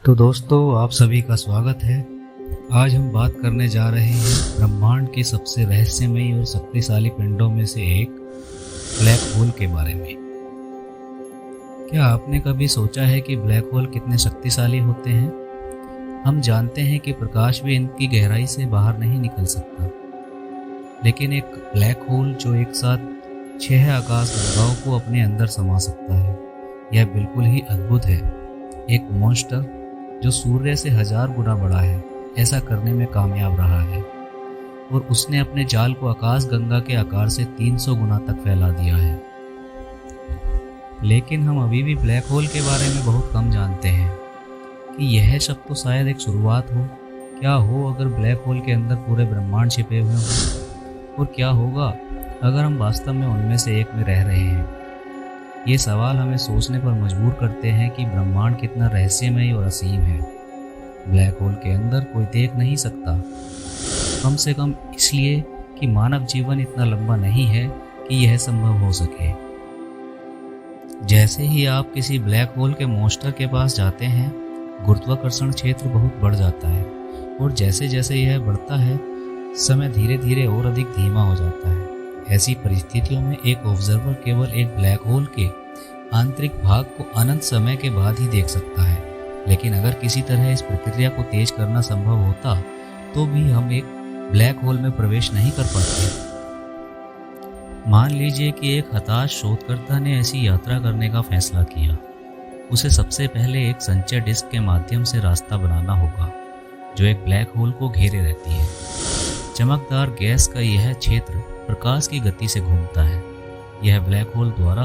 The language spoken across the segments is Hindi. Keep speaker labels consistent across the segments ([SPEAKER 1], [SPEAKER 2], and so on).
[SPEAKER 1] तो दोस्तों, आप सभी का स्वागत है। आज हम बात करने जा रहे हैं ब्रह्मांड के सबसे रहस्यमयी और शक्तिशाली पिंडों में से एक ब्लैक होल के बारे में। क्या आपने कभी सोचा है कि ब्लैक होल कितने शक्तिशाली होते हैं? हम जानते हैं कि प्रकाश भी इनकी गहराई से बाहर नहीं निकल सकता, लेकिन एक ब्लैक होल जो एक साथ 6 आकाश गंगाओं को अपने अंदर समा सकता है, यह बिल्कुल ही अद्भुत है। एक मॉन्स्टर जो सूर्य से 1000 गुना बड़ा है, ऐसा करने में कामयाब रहा है और उसने अपने जाल को आकाश गंगा के आकार से 300 गुना तक फैला दिया है। लेकिन हम अभी भी ब्लैक होल के बारे में बहुत कम जानते हैं कि यह सब तो शायद एक शुरुआत हो। क्या हो अगर ब्लैक होल के अंदर पूरे ब्रह्मांड छिपे हुए हों, और क्या होगा अगर हम वास्तव में उनमें से एक में रह रहे हैं? ये सवाल हमें सोचने पर मजबूर करते हैं कि ब्रह्मांड कितना रहस्यमय और असीम है। ब्लैक होल के अंदर कोई देख नहीं सकता, कम से कम इसलिए कि मानव जीवन इतना लंबा नहीं है कि यह संभव हो सके। जैसे ही आप किसी ब्लैक होल के मॉन्स्टर के पास जाते हैं, गुरुत्वाकर्षण क्षेत्र बहुत बढ़ जाता है, और जैसे जैसे यह बढ़ता है, समय धीरे धीरे और अधिक धीमा हो जाता है। ऐसी परिस्थितियों में एक ऑब्जर्वर केवल एक ब्लैक होल के आंतरिक भाग को अनंत समय के बाद ही देख सकता है। लेकिन अगर किसी तरह इस प्रक्रिया को तेज करना संभव होता तो भी हम एक ब्लैक होल में प्रवेश नहीं कर पाते। मान लीजिए कि एक हताश शोधकर्ता ने ऐसी यात्रा करने का फैसला किया। उसे सबसे पहले एक संचय डिस्क के माध्यम से रास्ता बनाना होगा जो एक ब्लैक होल को घेरे रहती है। चमकदार गैस का यह क्षेत्र प्रकाश की गति से घूमता है। यह ब्लैक होल द्वारा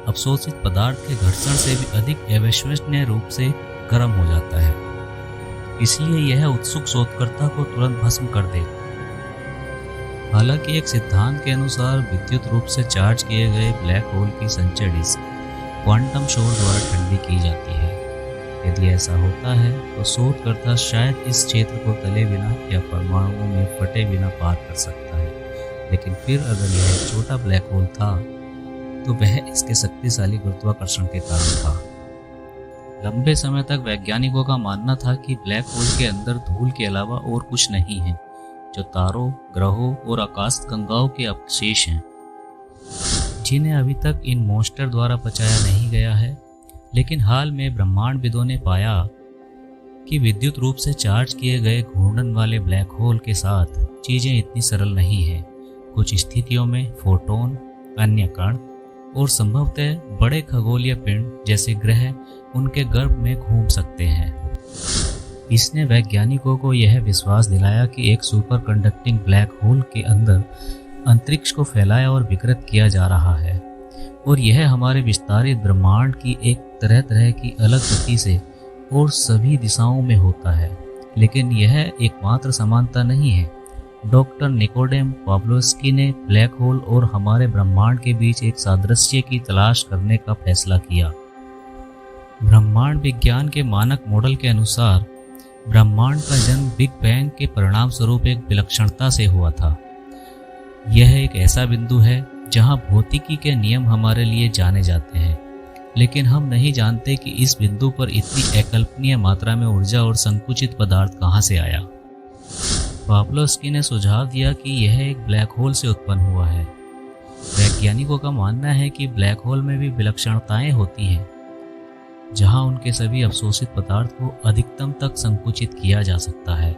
[SPEAKER 1] अवशोषित पदार्थ के घर्षण से भी अधिक अविश्वसनीय रूप से गर्म हो जाता है, इसलिए यह उत्सुक शोधकर्ता को तुरंत भस्म कर देगा। हालांकि एक सिद्धांत के अनुसार विद्युत रूप से चार्ज किए गए ब्लैक होल की संचय डिस्क क्वांटम शोर द्वारा ठंडी की जाती है। यदि ऐसा होता है तो शोधकर्ता शायद इस क्षेत्र को तले बिना या परमाणुओं में फटे बिना पार कर सकता है। लेकिन फिर अगर यह एक छोटा ब्लैक होल था तो वह इसके शक्तिशाली गुरुत्वाकर्षण के कारण था। लंबे समय तक वैज्ञानिकों का मानना था कि ब्लैक होल के अंदर धूल के अलावा और कुछ नहीं है, जो तारों, ग्रहों और आकाश गंगाओं के अवशेष हैं, जिन्हें अभी तक इन मॉन्स्टर द्वारा पचाया नहीं गया है। लेकिन हाल में ब्रह्मांडविदों ने पाया कि विद्युत रूप से चार्ज किए गए घूर्णन वाले ब्लैक होल के साथ चीजें इतनी सरल नहीं है। कुछ स्थितियों में फोटोन, अन्य कण और संभवतः बड़े खगोलीय पिंड जैसे ग्रह उनके गर्भ में घूम सकते हैं। इसने वैज्ञानिकों को यह विश्वास दिलाया कि एक सुपर कंडक्टिंग ब्लैक होल के अंदर अंतरिक्ष को फैलाया और विकृत किया जा रहा है, और यह हमारे विस्तारित ब्रह्मांड की एक तरह तरह की अलग गति से और सभी दिशाओं में होता है। लेकिन यह एकमात्र समानता नहीं है। डॉक्टर निकोडेम पाव्लोव्स्की ने ब्लैक होल और हमारे ब्रह्मांड के बीच एक सादृश्य की तलाश करने का फैसला किया। ब्रह्मांड विज्ञान के मानक मॉडल के अनुसार ब्रह्मांड का जन्म बिग बैंग के परिणाम स्वरूप एक विलक्षणता से हुआ था। यह एक ऐसा बिंदु है जहां भौतिकी के नियम हमारे लिए जाने जाते हैं, लेकिन हम नहीं जानते कि इस बिंदु पर इतनी अकल्पनीय मात्रा में ऊर्जा और संकुचित पदार्थ कहां से आया। पाव्लोव्स्की ने सुझाव दिया कि यह एक ब्लैक होल से उत्पन्न हुआ है। वैज्ञानिकों का मानना है कि ब्लैक होल में भी विलक्षणताएं होती हैं, जहां उनके सभी अवशोषित पदार्थ को अधिकतम तक संकुचित किया जा सकता है।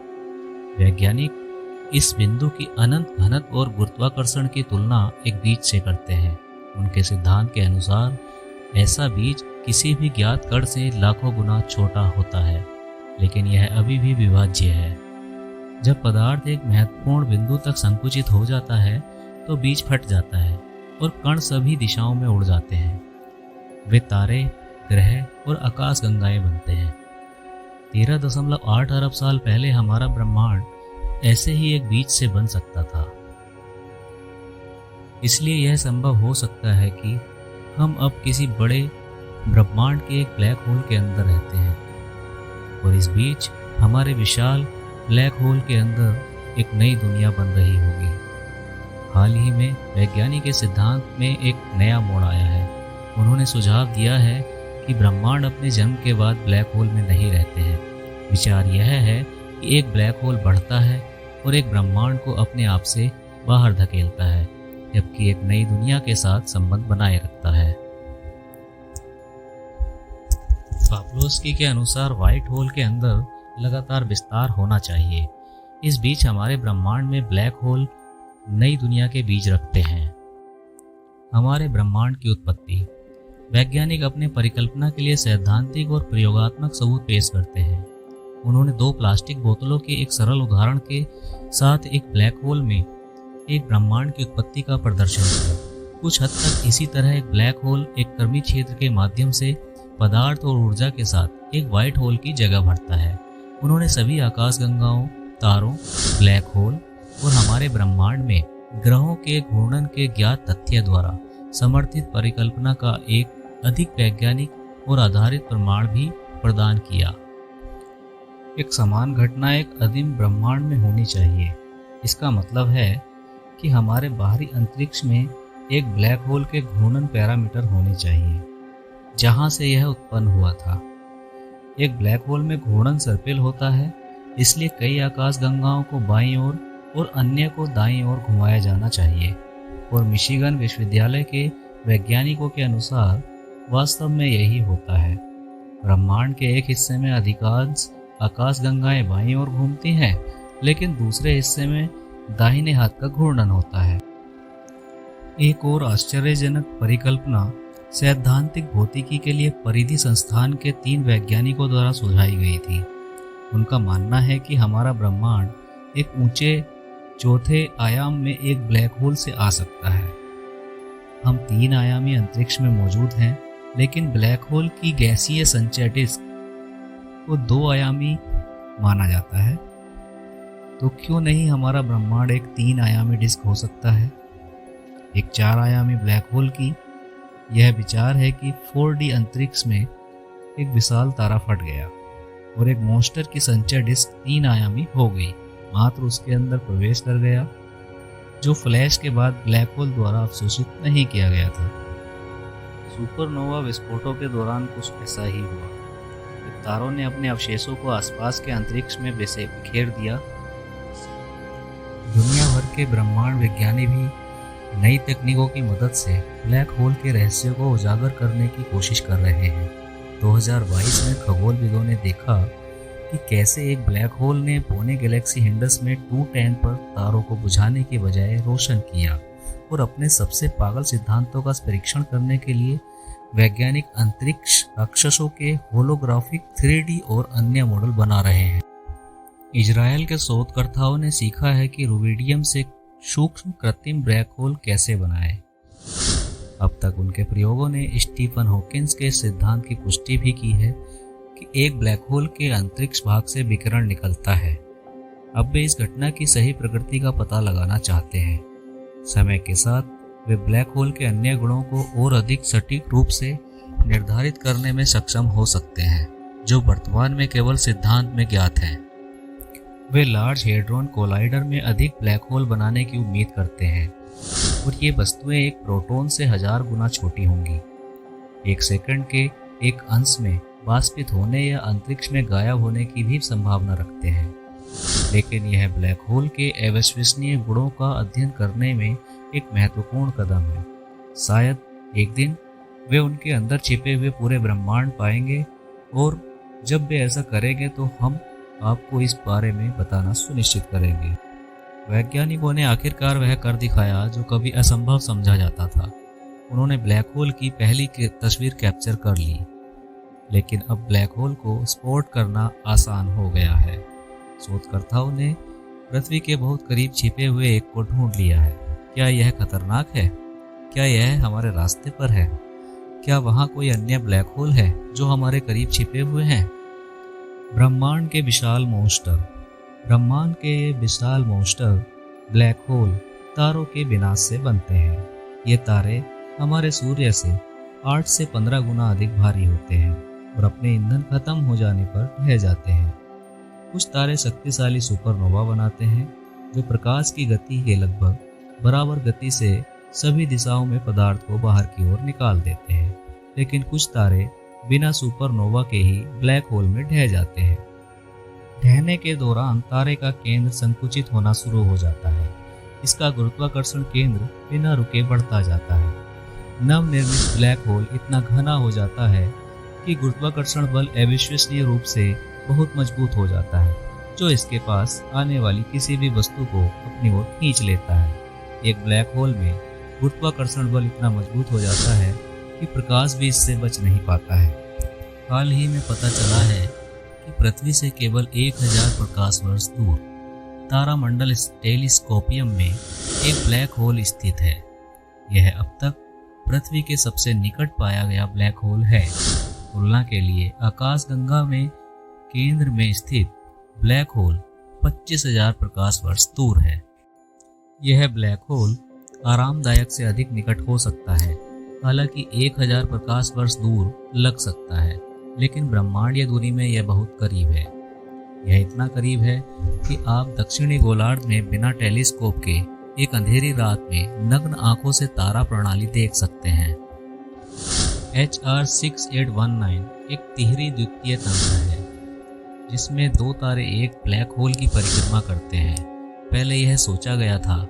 [SPEAKER 1] वैज्ञानिक इस बिंदु की अनंत घनत्व और गुरुत्वाकर्षण की तुलना एक बीज से करते हैं। उनके सिद्धांत के अनुसार ऐसा बीज किसी भी ज्ञात कण से लाखों गुना छोटा होता है, लेकिन यह अभी भी विभाज्य है। जब पदार्थ एक महत्वपूर्ण बिंदु तक संकुचित हो जाता है तो बीज फट जाता है और कण सभी दिशाओं में उड़ जाते हैं। वे तारे, ग्रह और आकाश गंगाएं बनते हैं। 13.8 अरब साल पहले हमारा ब्रह्मांड ऐसे ही एक बीज से बन सकता था। इसलिए यह संभव हो सकता है कि हम अब किसी बड़े ब्रह्मांड के एक ब्लैक होल के अंदर रहते हैं, और इस बीच हमारे विशाल ब्लैक होल के अंदर एक नई दुनिया बन रही होगी। हाल ही में वैज्ञानिक के सिद्धांत में एक नया मोड़ आया है। उन्होंने सुझाव दिया है कि ब्रह्मांड अपने जन्म के बाद ब्लैक होल में नहीं रहते हैं, विचार यह है कि एक ब्लैक होल बढ़ता है और एक ब्रह्मांड को अपने आप से बाहर धकेलता है, जबकि एक नई दुनिया के साथ संबंध बनाए रखता है। पाब्लोस्की के अनुसार व्हाइट होल के अंदर लगातार विस्तार होना चाहिए। इस बीच हमारे ब्रह्मांड में ब्लैक होल नई दुनिया के बीज रखते हैं। हमारे ब्रह्मांड की उत्पत्ति। वैज्ञानिक अपने परिकल्पना के लिए सैद्धांतिक और प्रयोगात्मक सबूत पेश करते हैं। उन्होंने 2 प्लास्टिक बोतलों के एक सरल उदाहरण के साथ एक ब्लैक होल में एक ब्रह्मांड की उत्पत्ति का प्रदर्शन किया। कुछ हद तक इसी तरह एक ब्लैक होल एक कर्मी क्षेत्र के माध्यम से पदार्थ और ऊर्जा के साथ एक व्हाइट होल की जगह भरता है। उन्होंने सभी आकाशगंगाओं, तारों, ब्लैक होल और हमारे ब्रह्मांड में ग्रहों के घूर्णन के ज्ञात तथ्य द्वारा समर्थित परिकल्पना का एक अधिक वैज्ञानिक और आधारित प्रमाण भी प्रदान किया। एक समान घटना एक अदीम ब्रह्मांड में होनी चाहिए। इसका मतलब है कि हमारे बाहरी अंतरिक्ष में एक ब्लैक होल के घूर्णन पैरामीटर होने चाहिए जहां से यह उत्पन्न हुआ था। एक ब्लैक होल में घूर्णन सर्पिल होता है, इसलिए कई आकाशगंगाओं को बाईं ओर और अन्य को दाईं ओर घुमाया जाना चाहिए। और मिशिगन विश्वविद्यालय के वैज्ञानिकों के अनुसार वास्तव में यही होता है। ब्रह्मांड के एक हिस्से में अधिकांश आकाशगंगाएं बाईं ओर घूमती हैं, लेकिन दूसरे हिस्से में दाहिने हाथ का घूर्णन होता है। एक और आश्चर्यजनक परिकल्पना सैद्धांतिक भौतिकी के लिए परिधि संस्थान के 3 वैज्ञानिकों द्वारा सुझाई गई थी। उनका मानना है कि हमारा ब्रह्मांड एक ऊंचे चौथे आयाम में एक ब्लैक होल से आ सकता है। हम 3 आयामी अंतरिक्ष में मौजूद हैं, लेकिन ब्लैक होल की गैसीय संचय डिस्क को 2 आयामी माना जाता है। तो क्यों नहीं हमारा ब्रह्मांड एक 3 आयामी डिस्क हो सकता है, एक 4 आयामी ब्लैक होल की? यह विचार है कि 4D अंतरिक्ष में एक विशाल तारा फट गया और एक मॉन्स्टर की संचय डिस्क 3 आयामी हो गई, मात्र उसके अंदर प्रवेश कर गया, जो फ्लैश के बाद ब्लैक होल द्वारा अवशोषित नहीं किया गया था। सुपरनोवा विस्फोटों के दौरान कुछ ऐसा ही हुआ। तारों ने अपने अवशेषों को आसपास के अंतरिक्ष में बिखेर दिया। दुनिया भर के ब्रह्मांड विज्ञानी भी नई तकनीकों की मदद से ब्लैक होल के रहस्य को उजागर करने की कोशिश कर रहे हैं। 2022 में खगोलविदों ने देखा कि कैसे एक ब्लैक होल ने पौने गैलेक्सी हिंडस में 210 पर तारों को बुझाने के बजाय रोशन किया, और अपने सबसे पागल सिद्धांतों का परीक्षण करने के लिए वैज्ञानिक अंतरिक्ष राक्षसों के होलोग्राफिक 3D और अन्य मॉडल बना रहे हैं। इजराइल के शोधकर्ताओं ने सीखा है कि रुबिडियम से सूक्ष्म कृत्रिम ब्लैक होल कैसे बनाए। अब तक उनके प्रयोगों ने स्टीफन हॉकिंस के सिद्धांत की पुष्टि भी की है कि एक ब्लैक होल के अंतरिक्ष भाग से विकिरण निकलता है। अब वे इस घटना की सही प्रकृति का पता लगाना चाहते हैं। समय के साथ वे ब्लैक होल के अन्य गुणों को और अधिक सटीक रूप से निर्धारित करने में सक्षम हो सकते हैं, जो वर्तमान में केवल सिद्धांत में ज्ञात हैं। वे लार्ज हेड्रॉन कोलाइडर में अधिक ब्लैक होल बनाने की उम्मीद करते हैं, और ये वस्तुएं एक प्रोटॉन से 1000 गुना छोटी होंगी। 1 सेकंड के एक अंश में वाष्पित होने या अंतरिक्ष में गायब होने की भी संभावना रखते हैं। लेकिन यह ब्लैक होल के अविश्वसनीय गुणों का अध्ययन करने में एक महत्वपूर्ण कदम है। शायद एक दिन वे उनके अंदर छिपे हुए पूरे ब्रह्मांड पाएंगे, और जब वे ऐसा करेंगे तो हम आपको इस बारे में बताना सुनिश्चित करेंगे। वैज्ञानिकों ने आखिरकार वह कर दिखाया जो कभी असंभव समझा जाता था। उन्होंने ब्लैक होल की पहली तस्वीर कैप्चर कर ली, लेकिन अब ब्लैक होल को स्पॉट करना आसान हो गया है। शोधकर्ताओं ने पृथ्वी के बहुत करीब छिपे हुए एक को ढूंढ लिया है। क्या यह खतरनाक है? क्या यह हमारे रास्ते पर है? क्या वहाँ कोई अन्य ब्लैक होल है जो हमारे करीब छिपे हुए हैं? ब्रह्मांड के विशाल मॉन्स्टर। ब्रह्मांड के विशाल मॉन्स्टर ब्लैक होल तारों के विनाश से बनते हैं। ये तारे हमारे सूर्य से 8 से 15 गुना अधिक भारी होते हैं और अपने ईंधन खत्म हो जाने पर ढह जाते हैं। कुछ तारे शक्तिशाली सुपरनोवा बनाते हैं जो प्रकाश की गति के लगभग बराबर गति से सभी दिशाओं में पदार्थ को बाहर की ओर निकाल देते हैं। लेकिन कुछ तारे बिना सुपरनोवा के ही ब्लैक होल में ढह जाते हैं। ढहने के दौरान तारे का केंद्र संकुचित होना शुरू हो जाता है। इसका गुरुत्वाकर्षण केंद्र बिना रुके बढ़ता जाता है। नवनिर्मित ब्लैक होल इतना घना हो जाता है कि गुरुत्वाकर्षण बल अविश्वसनीय रूप से बहुत मजबूत हो जाता है, जो इसके पास आने वाली किसी भी वस्तु को अपनी ओर खींच लेता है। एक ब्लैक होल में गुरुत्वाकर्षण बल इतना मजबूत हो जाता है कि प्रकाश भी इससे बच नहीं पाता है। हाल ही में पता चला है कि पृथ्वी से केवल 1000 प्रकाश वर्ष दूर तारामंडल टेलीस्कोपियम में एक ब्लैक होल स्थित है। यह अब तक पृथ्वी के सबसे निकट पाया गया ब्लैक होल है। तुलना के लिए आकाशगंगा में केंद्र में स्थित ब्लैक होल 25,000 प्रकाश वर्ष दूर है। यह ब्लैक होल आरामदायक से अधिक निकट हो सकता है, हालांकि 1000 प्रकाश वर्ष दूर लग सकता है, लेकिन ब्रह्मांडीय दूरी में यह बहुत करीब है। यह इतना करीब है कि आप दक्षिणी गोलार्ध में बिना टेलीस्कोप के एक अंधेरी रात में नग्न आंखों से तारा प्रणाली देख सकते हैं। HR 6819 एक तिहरी द्वितीय तंत्र है, जिसमें 2 तारे एक ब्लैक होल की परिक्रमा करते हैं। पहले यह सोचा गया था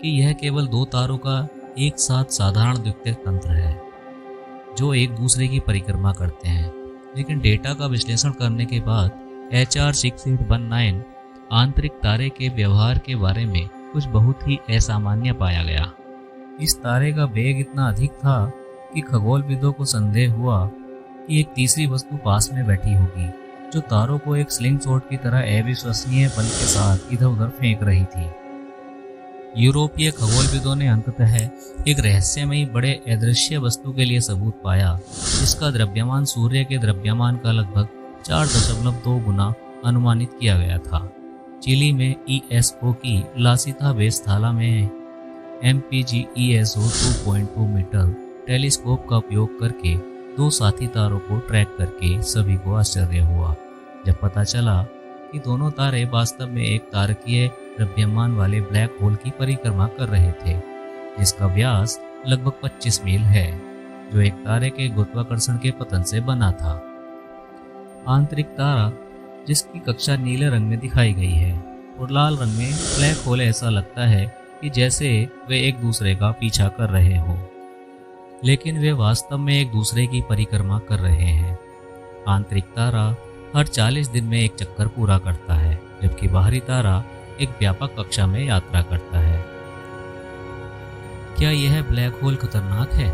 [SPEAKER 1] कि यह केवल 2 तारों का एक साथ साधारण द्वितीयक तंत्र है, जो एक दूसरे की परिक्रमा करते हैं, लेकिन डेटा का विश्लेषण करने के बाद HR 6819 आंतरिक तारे के व्यवहार के बारे में कुछ बहुत ही असामान्य पाया गया। इस तारे का वेग इतना अधिक था कि खगोलविदों को संदेह हुआ कि एक तीसरी वस्तु पास में बैठी होगी, जो तारों को एक स्लिंग शॉट की तरह अविश्वसनीय बल के साथ इधर उधर फेंक रही थी। यूरोपीय खगोलविदों ने अंततः एक रहस्यमयी बड़े अदृश्य वस्तु के लिए सबूत पाया, जिसका द्रव्यमान सूर्य के द्रव्यमान का लगभग 4.2 गुना अनुमानित किया गया था। चिली में ESO की लासिता बेस थाला में MPG ESO 2.2 मीटर टेलीस्कोप का उपयोग करके 2 साथी तारों को ट्रैक करके सभी को आश्चर्य हुआ, जब पता चला कि दोनों तारे वास्तव में एक तारकीय द्रव्यमान वाले ब्लैक होल की परिक्रमा कर रहे थे, जिसका व्यास लगभग 25 मील है, जो एक तारे के गुरुत्वाकर्षण के पतन से बना था। आंतरिक तारा, जिसकी कक्षा नीले रंग में दिखाई गई है, और लाल रंग में ब्लैक होल ऐसा लगता है कि जैसे वे एक दूसरे का पीछा कर रहे हों, लेकिन वे वास्तव में एक दूसरे की परिक्रमा कर रहे हैं। आंतरिक तारा हर 40 दिन में एक चक्कर पूरा करता है, जबकि बाहरी तारा एक व्यापक कक्षा में यात्रा करता है। क्या यह ब्लैक होल खतरनाक है?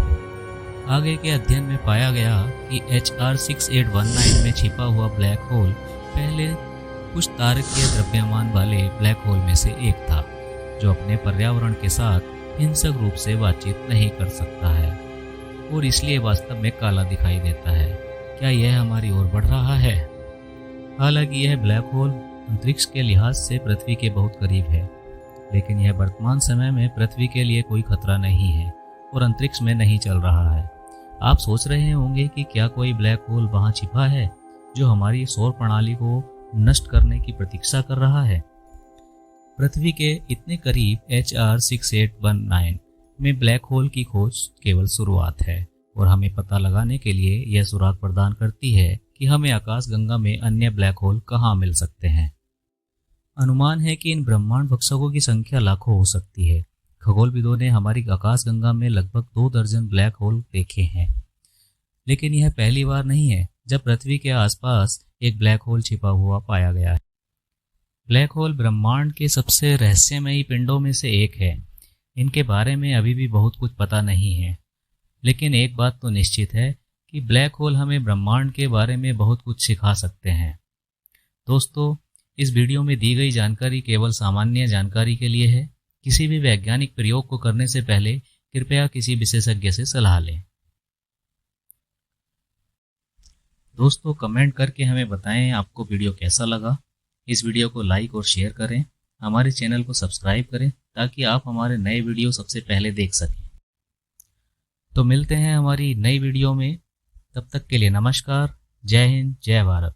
[SPEAKER 1] आगे के अध्ययन में पाया गया कि HR 6819 में छिपा हुआ ब्लैक होल पहले कुछ तारकीय द्रव्यमान वाले ब्लैक होल में से एक था, जो अपने पर्यावरण के साथ हिंसक रूप से बातचीत नहीं कर सकता है और इसलिए वास्तव में काला दिखाई देता है। क्या यह हमारी ओर बढ़ रहा है? हालांकि यह ब्लैक होल अंतरिक्ष के लिहाज से पृथ्वी के बहुत करीब है, लेकिन यह वर्तमान समय में पृथ्वी के लिए कोई खतरा नहीं है और अंतरिक्ष में नहीं चल रहा है। आप सोच रहे होंगे कि क्या कोई ब्लैक होल वहां छिपा है जो हमारी सौर प्रणाली को नष्ट करने की प्रतीक्षा कर रहा है। पृथ्वी के इतने करीब HR 6819 में ब्लैक होल की खोज केवल शुरुआत है और हमें पता लगाने के लिए यह सुराग प्रदान करती है कि हमें आकाशगंगा में अन्य ब्लैक होल कहाँ मिल सकते हैं। अनुमान है कि इन ब्रह्मांड भक्षकों की संख्या लाखों हो सकती है। खगोलविदों ने हमारी आकाशगंगा में लगभग 2 दर्जन ब्लैक होल देखे हैं, लेकिन यह पहली बार नहीं है जब पृथ्वी के आसपास एक ब्लैक होल छिपा हुआ पाया गया है। ब्लैक होल ब्रह्मांड के सबसे रहस्यमयी पिंडों में से एक है। इनके बारे में अभी भी बहुत कुछ पता नहीं है, लेकिन एक बात तो निश्चित है कि ब्लैक होल हमें ब्रह्मांड के बारे में बहुत कुछ सिखा सकते हैं। दोस्तों, इस वीडियो में दी गई जानकारी केवल सामान्य जानकारी के लिए है। किसी भी वैज्ञानिक प्रयोग को करने से पहले कृपया किसी विशेषज्ञ से सलाह लें। दोस्तों, कमेंट करके हमें बताएं आपको वीडियो कैसा लगा। इस वीडियो को लाइक और शेयर करें। हमारे चैनल को सब्सक्राइब करें ताकि आप हमारे नए वीडियो सबसे पहले देख सकें। तो मिलते हैं हमारी नई वीडियो में। तब तक के लिए नमस्कार। जय हिंद, जय भारत।